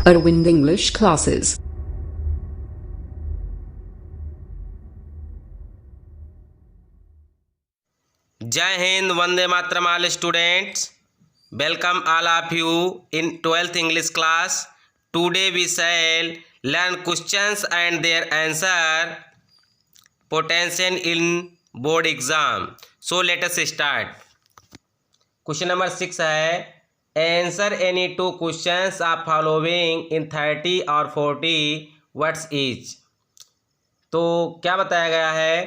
Arvind English Classes. जय Hind, Vande Mataram all students. Welcome all of you in 12th English class. Today we shall learn questions and their answer potential in board exam. So let us start. Question number 6 है answer any two questions of following in 30 और 40 words each. तो क्या बताया गया है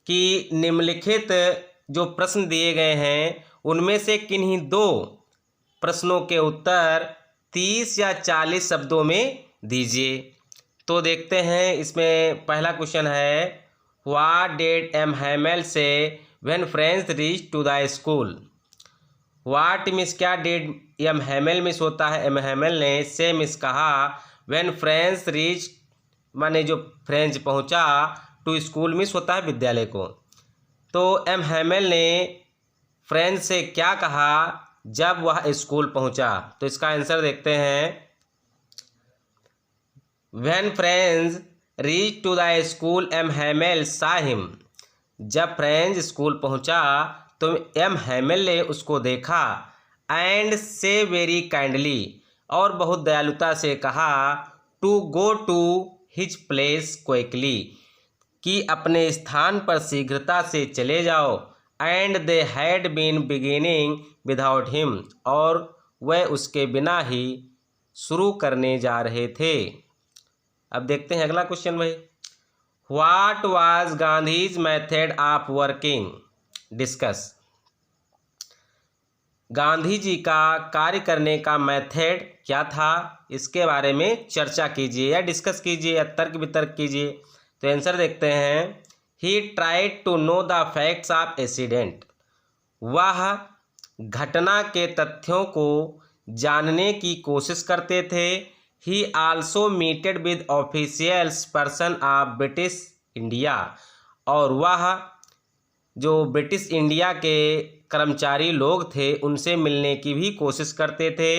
कि निम्नलिखित जो प्रश्न दिए गए हैं उनमें से किन्हीं दो प्रश्नों के उत्तर 30 या 40 शब्दों में दीजिए। तो देखते हैं, इसमें पहला क्वेश्चन है what did M Hamel say when friends reach to the school. What miss क्या, डिड एम हैमेल मिस होता है, एम हैमेल ने से मिस कहा, व्हेन फ्रेंड्स रीच माने जो फ्रेंच पहुंचा, टू स्कूल मिस होता है विद्यालय को। तो एम हैमेल ने फ्रेंच से क्या कहा जब वह स्कूल पहुंचा। तो इसका आंसर देखते हैं, when friends reach to the school M Hamel saw him. जब फ्रेंच स्कूल पहुंचा तो एम हैमेल ने उसको देखा, एंड से वेरी काइंडली और बहुत दयालुता से कहा, to go to his place quickly कि अपने स्थान पर शीघ्रता से चले जाओ, and they had been beginning without him और वह उसके बिना ही शुरू करने जा रहे थे। अब देखते हैं अगला क्वेश्चन भाई, what was Gandhi's method of working, discuss. Gandhi ji का कार्य करने का मेथड क्या था, इसके बारे में चर्चा कीजिए या डिस्कस कीजिए या तर्क वितर्क कीजिए। तो आंसर देखते हैं, he tried to know the facts of incident. वह घटना के तथ्यों को जानने की कोशिश करते थे। ही also meted with officials person of British India, और वह जो ब्रिटिश इंडिया के कर्मचारी लोग थे उनसे मिलने की भी कोशिश करते थे।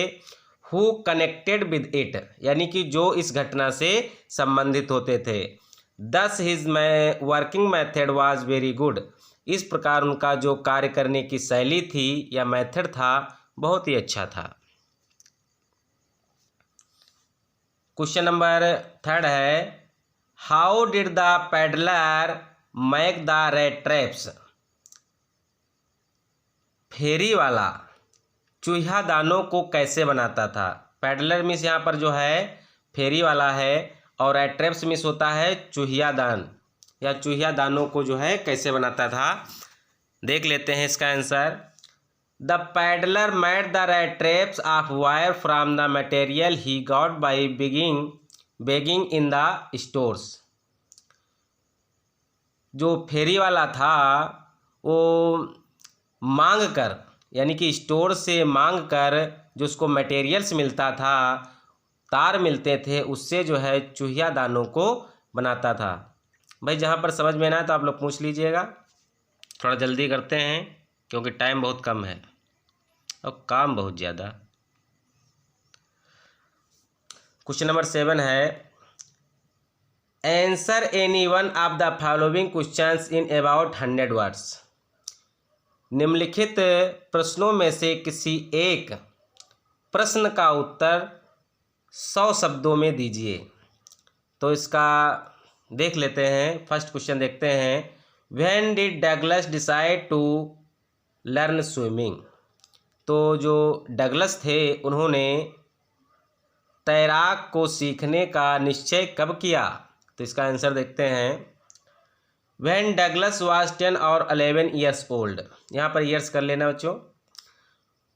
हु कनेक्टेड विद इट, यानी कि जो इस घटना से संबंधित होते थे। दस his working method was very good. इस प्रकार उनका जो कार्य करने की शैली थी या मेथड था बहुत ही अच्छा था। क्वेश्चन नंबर 3 है, how did the peddler make the rat traps. फेरी वाला चूहा दानों को कैसे बनाता था। पैडलर मिस यहाँ पर जो है फेरी वाला है, और रेड ट्रैप्स मिस होता है चूहिया दान या चूहिया दानों को जो है कैसे बनाता था। देख लेते हैं इसका answer, the peddler made the rat traps of wire from the material he got by begging in the stores. जो फेरी वाला था वो मांग कर, यानी कि स्टोर से मांग कर जो उसको मटेरियल्स मिलता था, तार मिलते थे, उससे जो है चूहिया दानों को बनाता था। भाई जहाँ पर समझ में ना आए तो आप लोग पूछ लीजिएगा, थोड़ा जल्दी करते हैं क्योंकि टाइम बहुत कम है और काम बहुत ज़्यादा। क्वेश्चन नंबर 7 है, answer any one of the following questions in about 100 words. निम्नलिखित प्रश्नों में से किसी एक प्रश्न का उत्तर 100 शब्दों में दीजिए। तो इसका देख लेते हैं, फर्स्ट क्वेश्चन देखते हैं, when did Douglas decide to learn swimming. तो जो डगलस थे उन्होंने तैराक को सीखने का निश्चय कब किया। तो इसका आंसर देखते हैं, व्हेन डगलस वाज 10 और 11 ईयर्स ओल्ड। यहाँ पर ईयर्स कर लेना बच्चों।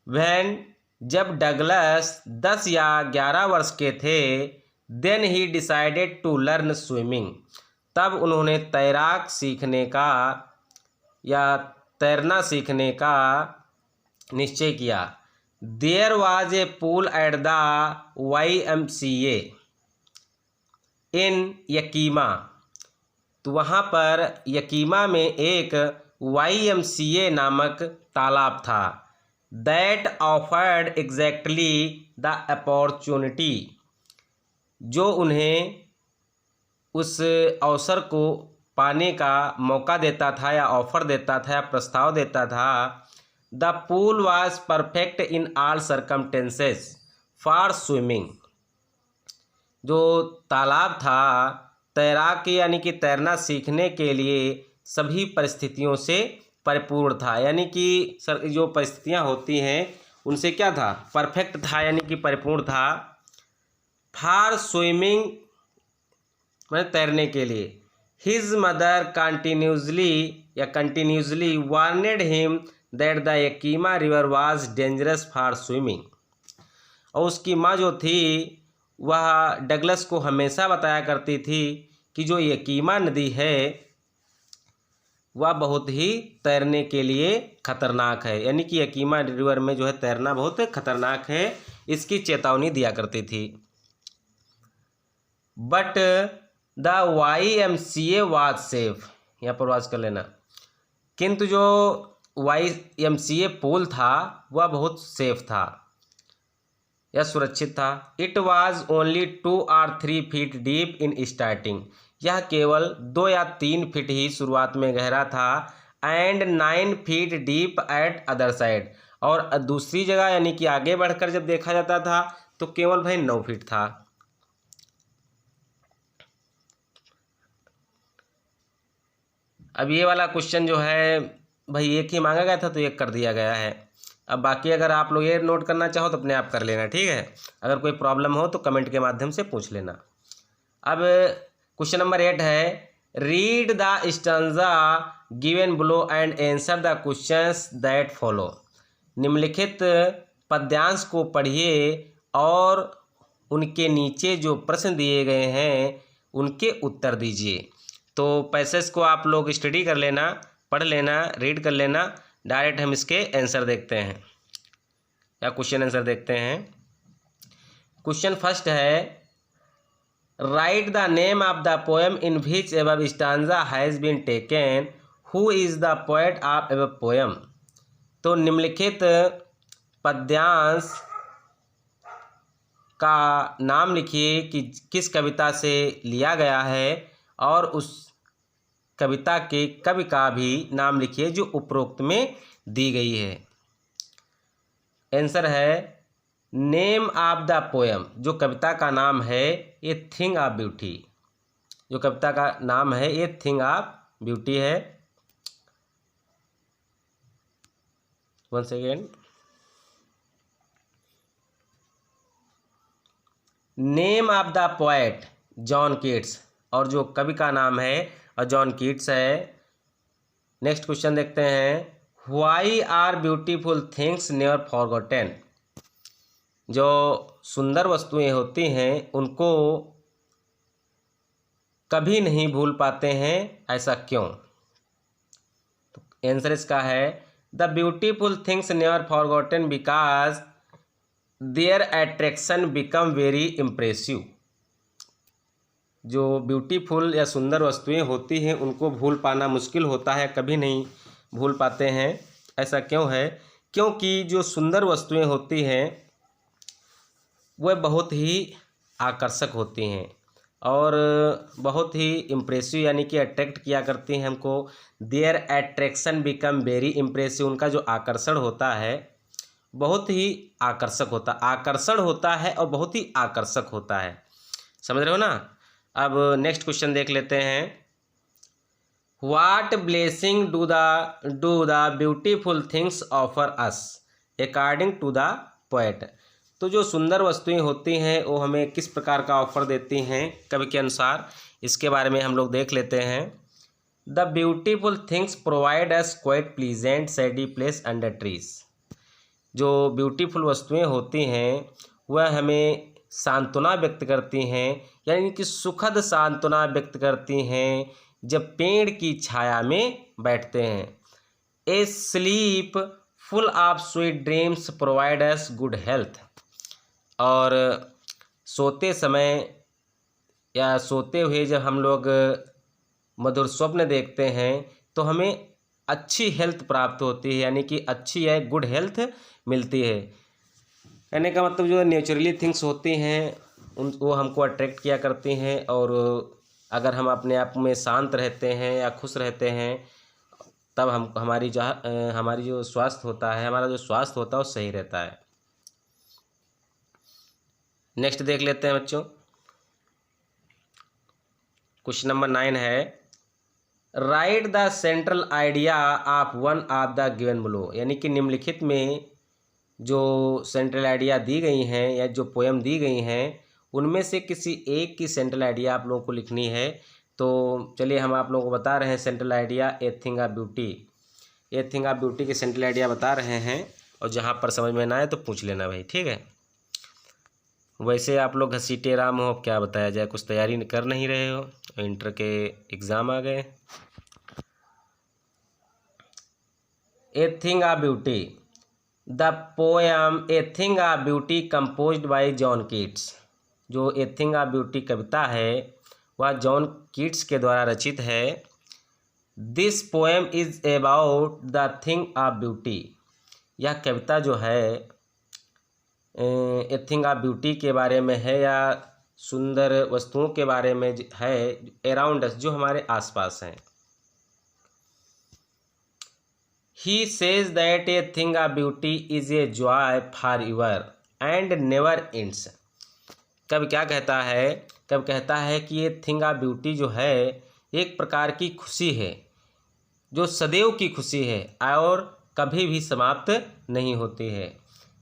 व्हेन जब डगलस 10 या 11 वर्ष के थे, then he decided to learn swimming. तब उन्होंने तैराक सीखने का या तैरना सीखने का निश्चय किया। There was a pool at the YMCA in Yakima. तो वहाँ पर यकीमा में एक YMCA नामक तालाब था। That offered exactly the opportunity जो उन्हें उस अवसर को पाने का मौका देता था या ऑफर देता था या प्रस्ताव देता था। The pool was perfect in all circumstances for swimming. जो तालाब था तैराकी यानी कि तैरना सीखने के लिए सभी परिस्थितियों से परिपूर्ण था, यानी कि सर जो परिस्थितियां होती हैं उनसे क्या था, परफेक्ट था यानी कि परिपूर्ण था। फॉर स्विमिंग मतलब तैरने के लिए। His mother continuously warned him that the Yakima river was dangerous for swimming. और उसकी माँ जो थी वह डगलस को हमेशा बताया करती थी कि जो यकीमा नदी है वह बहुत ही तैरने के लिए खतरनाक है, यानी कि यकीमा रिवर में जो है तैरना बहुत खतरनाक है, इसकी चेतावनी दिया करती थी। But the YMCA was safe, यहाँ पर वाज कर लेना, किंतु जो YMCA पूल था वह बहुत सेफ था या सुरक्षित था। It was only 2 or 3 feet deep in starting, यह केवल 2 या 3 फीट ही शुरुआत में गहरा था। And 9 feet deep eight other side, और दूसरी जगह यानी कि आगे बढ़कर जब देखा जाता था तो केवल भाई 9 फीट था। अब ये वाला क्वेश्चन जो है भाई एक ही मांगा गया था तो एक कर दिया गया है। अब बाकी अगर आप लोग ये नोट करना चाहो तो अपने आप कर लेना, ठीक है। अगर कोई प्रॉब्लम हो तो कमेंट के माध्यम से पूछ लेना। अब क्वेश्चन नंबर 8 है, read the stanza given below and answer the questions that follow. निम्नलिखित पद्यांश को पढ़िए और उनके नीचे जो प्रश्न दिए गए हैं उनके उत्तर दीजिए। तो पैसेज को आप लोग स्टडी कर लेना, पढ़ लेना, रीड कर लेना। डायरेक्ट हम इसके आंसर देखते हैं या क्वेश्चन आंसर देखते हैं। क्वेश्चन फर्स्ट है, write the name of the poem in which above stanza has been taken, who is the poet of above poem. तो निम्नलिखित पद्यांश का नाम लिखिए कि किस कविता से लिया गया है और उस कविता के कवि का भी नाम लिखिए जो उपरोक्त में दी गई है। आंसर है नेम ऑफ द पोएम, जो कविता का नाम है ए थिंग ऑफ ब्यूटी। जो कविता का नाम है ए थिंग ऑफ ब्यूटी है। One second. Name of the poet John Keats, और जो कवि का नाम है जॉन कीट्स है। नेक्स्ट क्वेश्चन देखते हैं, why are beautiful things never forgotten. जो सुंदर वस्तुएं होती हैं उनको कभी नहीं भूल पाते हैं, ऐसा क्यों। तो आंसर इसका है the beautiful things never forgotten because their attraction become very impressive. जो ब्यूटीफुल या सुंदर वस्तुएं होती हैं उनको भूल पाना मुश्किल होता है, कभी नहीं भूल पाते हैं। ऐसा क्यों है, क्योंकि जो सुंदर वस्तुएं होती हैं वह बहुत ही आकर्षक होती हैं और बहुत ही इम्प्रेसिव यानी कि अट्रैक्ट किया करती हैं हमको। Their attraction become very impressive, उनका जो आकर्षण होता है बहुत ही आकर्षक होता है और बहुत ही आकर्षक होता है। समझ रहे हो ना। अब नेक्स्ट क्वेश्चन देख लेते हैं, what blessing do the beautiful things offer us according to the poet. तो जो सुंदर वस्तुएं होती हैं वो हमें किस प्रकार का ऑफर देती हैं कवि के अनुसार, इसके बारे में हम लोग देख लेते हैं। The beautiful things provide us quite pleasant सैडी place under trees. जो ब्यूटीफुल वस्तुएं होती हैं वह हमें सांत्वना व्यक्त करती हैं, यानी कि सुखद सांत्वना व्यक्त करती हैं जब पेड़ की छाया में बैठते हैं। A sleep full of sweet dreams provide us good health. और सोते समय या सोते हुए जब हम लोग मधुर स्वप्न देखते हैं तो हमें अच्छी हेल्थ प्राप्त होती है, यानी कि अच्छी है गुड हेल्थ मिलती है। कहने का मतलब जो नेचुरली थिंग्स होती हैं वो हमको अट्रैक्ट किया करती हैं। और अगर हम अपने आप में शांत रहते हैं या खुश रहते हैं तब हमारी जो स्वास्थ्य होता है, हमारा जो स्वास्थ्य होता है वो सही रहता है। नेक्स्ट देख लेते हैं बच्चों। क्वेश्चन नंबर 9 है, write the central idea of one of the given below. यानी कि निम्नलिखित में जो सेंट्रल आइडिया दी गई हैं या जो पोएम दी गई हैं उनमें से किसी एक की सेंट्रल आइडिया आप लोगों को लिखनी है। तो चलिए हम आप लोगों को बता रहे हैं central idea A thing of beauty. A thing of beauty की सेंट्रल आइडिया बता रहे हैं, और जहाँ पर समझ में ना आए तो पूछ लेना भाई, ठीक है। वैसे आप लोग घसीटे राम हो, अब क्या बताया जाए, कुछ तैयारी कर नहीं रहे हो, इंटर के एग्ज़ाम आ गए। ए thing of beauty, the poem A thing of beauty composed bye John Keats. जो ए थिंग ऑफ ब्यूटी कविता है वह जॉन कीट्स के द्वारा रचित है। This poem is about the thing of beauty. यह कविता जो है ए थिंग ऑफ ब्यूटी के बारे में है, या सुंदर वस्तुओं के बारे में है, अराउंड अस, जो हमारे आसपास हैं। He says that a thing of beauty is a joy forever and never ends। कब क्या कहता है, कब कहता है कि ये थिंग ऑफ ब्यूटी जो है एक प्रकार की खुशी है जो सदैव की खुशी है और कभी भी समाप्त नहीं होती है।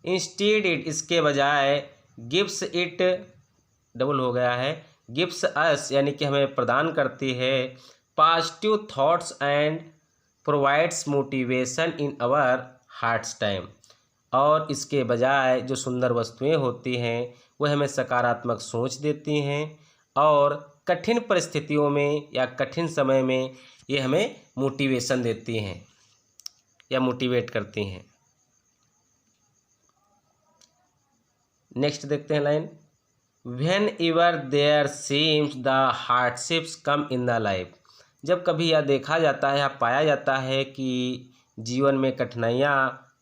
इंस्टेड इट, इसके बजाय, गिव्स इट, डबल हो गया है, गिव्स अस, यानी कि हमें प्रदान करती है positive thoughts and provides motivation in our hearts time. और इसके बजाय जो सुंदर वस्तुएं होती हैं वह हमें सकारात्मक सोच देती हैं और कठिन परिस्थितियों में या कठिन समय में ये हमें मोटिवेशन देती हैं या मोटिवेट करती हैं। नेक्स्ट देखते हैं line, whenever there seems the hardships come in the life. जब कभी यह देखा जाता है या पाया जाता है कि जीवन में कठिनाइयाँ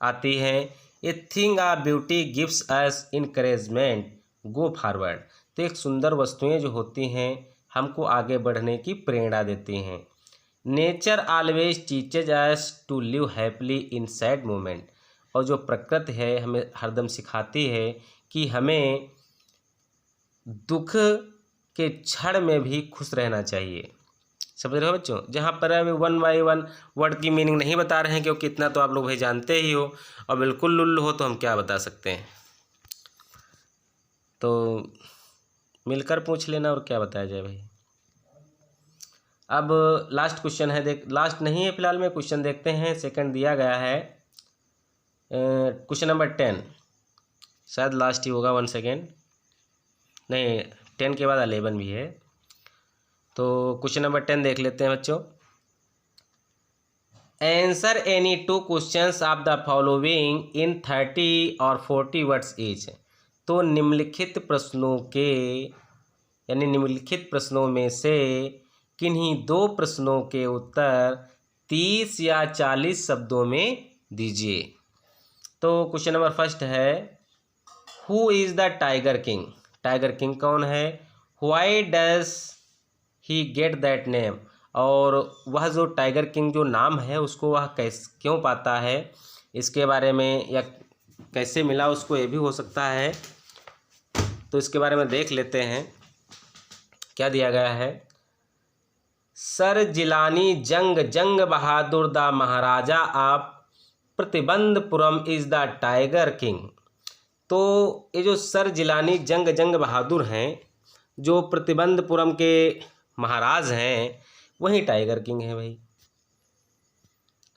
आती हैं, ए thing of beauty gives us encouragement go forward. तो एक सुंदर वस्तुएं जो होती हैं हमको आगे बढ़ने की प्रेरणा देती हैं। Nature always teaches us to live happily in sad moment. और जो प्रकृति है हमें हरदम सिखाती है कि हमें दुख के क्षण में भी खुश रहना चाहिए। समझ रहे हो बच्चों। जहाँ पर अभी 1 बाय 1 वर्ड की मीनिंग नहीं बता रहे हैं, क्योंकि इतना तो आप लोग भाई जानते ही हो, और बिल्कुल लुल्लू हो तो हम क्या बता सकते हैं। तो मिलकर पूछ लेना और क्या बताया जाए भाई। अब लास्ट क्वेश्चन है, देख लास्ट नहीं है फिलहाल में, क्वेश्चन देखते हैं। सेकंड दिया गया है क्वेश्चन नंबर 10, शायद लास्ट ही होगा, 1 सेकेंड, नहीं 10 के बाद 11 भी है। तो क्वेश्चन नंबर 10 देख लेते हैं बच्चों। Answer any 2 questions of the following in 30 और 40 वर्ड्स ईच। तो निम्नलिखित प्रश्नों के यानी निम्नलिखित प्रश्नों में से किन्हीं 2 प्रश्नों के उत्तर 30 या 40 शब्दों में दीजिए। तो क्वेश्चन नंबर फर्स्ट है, who is the tiger king. Tiger king कौन है। Why does he get that name. और वह जो टाइगर किंग जो नाम है उसको वह क्यों पाता है, इसके बारे में, या कैसे मिला उसको, ये भी हो सकता है। तो इसके बारे में देख लेते हैं क्या दिया गया है। Sir Jilani Jung Bahadur the maharaja of Pratibandhapuram is the tiger king. तो ये जो सर जिलानी जंग बहादुर हैं, जो प्रतिबंधपुरम के महाराज हैं, वही टाइगर किंग है भाई।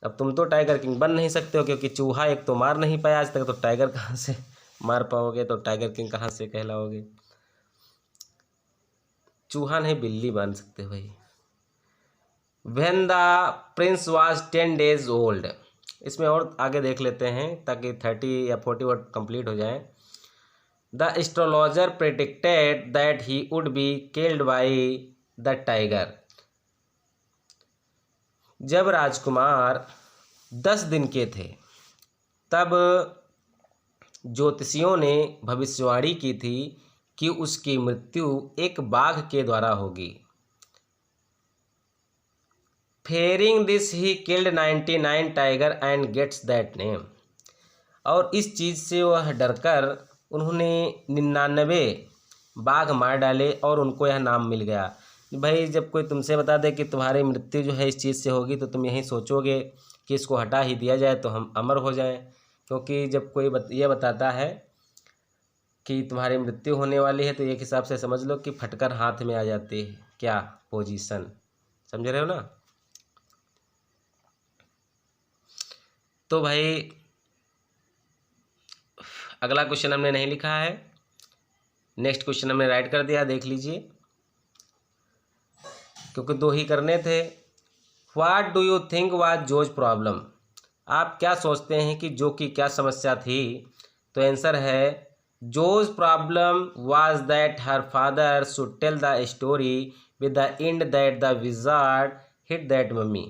अब तुम तो टाइगर किंग बन नहीं सकते हो, क्योंकि चूहा एक तो मार नहीं पाया आज तक, तो टाइगर कहाँ से मार पाओगे, तो टाइगर किंग कहाँ से कहलाओगे। चूहा नहीं बिल्ली बन सकते भाई। When the Prince was 10 days old. इसमें और आगे देख लेते हैं ताकि 30 या 40 वर्ड कंप्लीट हो जाए। The astrologer predicted that he would be killed by the tiger. जब राजकुमार 10 दिन के थे तब ज्योतिषियों ने भविष्यवाणी की थी कि उसकी मृत्यु एक बाघ के द्वारा होगी। Fearing this he killed 99 tiger and gets that name. और इस चीज़ से वह डरकर उन्होंने 99 बाघ मार डाले और उनको यह नाम मिल गया। भाई जब कोई तुमसे बता दे कि तुम्हारी मृत्यु जो है इस चीज़ से होगी तो तुम यही सोचोगे कि इसको हटा ही दिया जाए तो हम अमर हो जाएं, क्योंकि जब कोई ये बताता है कि तुम्हारी मृत्यु होने वाली है तो एक हिसाब से समझ लो कि फटकर हाथ में आ जाती है क्या पोजीशन, समझ रहे हो ना। तो भाई अगला क्वेश्चन हमने नहीं लिखा है, नेक्स्ट क्वेश्चन हमने राइट कर दिया, देख लीजिए, क्योंकि 2 ही करने थे। What do you think was Jo's problem. आप क्या सोचते हैं कि जो की क्या समस्या थी। तो आंसर है Jo's problem was that her father should tell the story with the end that the wizard hit that mommy.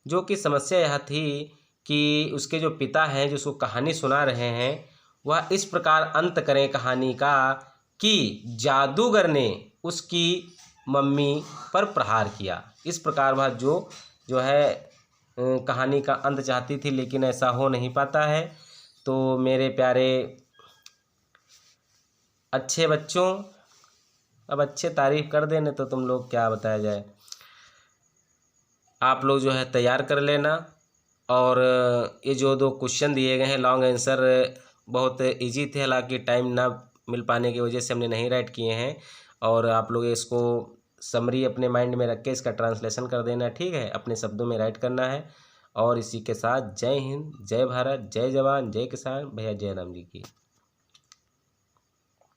जो कि समस्या यह थी कि उसके जो पिता हैं जो उसको कहानी सुना रहे हैं वह इस प्रकार अंत करें कहानी का कि जादूगर ने उसकी मम्मी पर प्रहार किया। इस प्रकार वह जो है कहानी का अंत चाहती थी, लेकिन ऐसा हो नहीं पाता है। तो मेरे प्यारे अच्छे बच्चों, अब अच्छे तारीफ कर देने तो तुम लोग क्या बताया जाए, आप लोग जो है तैयार कर लेना। और ये जो 2 क्वेश्चन दिए गए हैं लॉन्ग आंसर बहुत इजी थे, हालांकि टाइम ना मिल पाने की वजह से हमने नहीं राइट किए हैं। और आप लोग इसको समरी अपने माइंड में रख के इसका ट्रांसलेशन कर देना, ठीक है, अपने शब्दों में राइट करना है। और इसी के साथ जय हिंद, जय भारत, जय जवान, जय किसान, भैया जय राम जी की।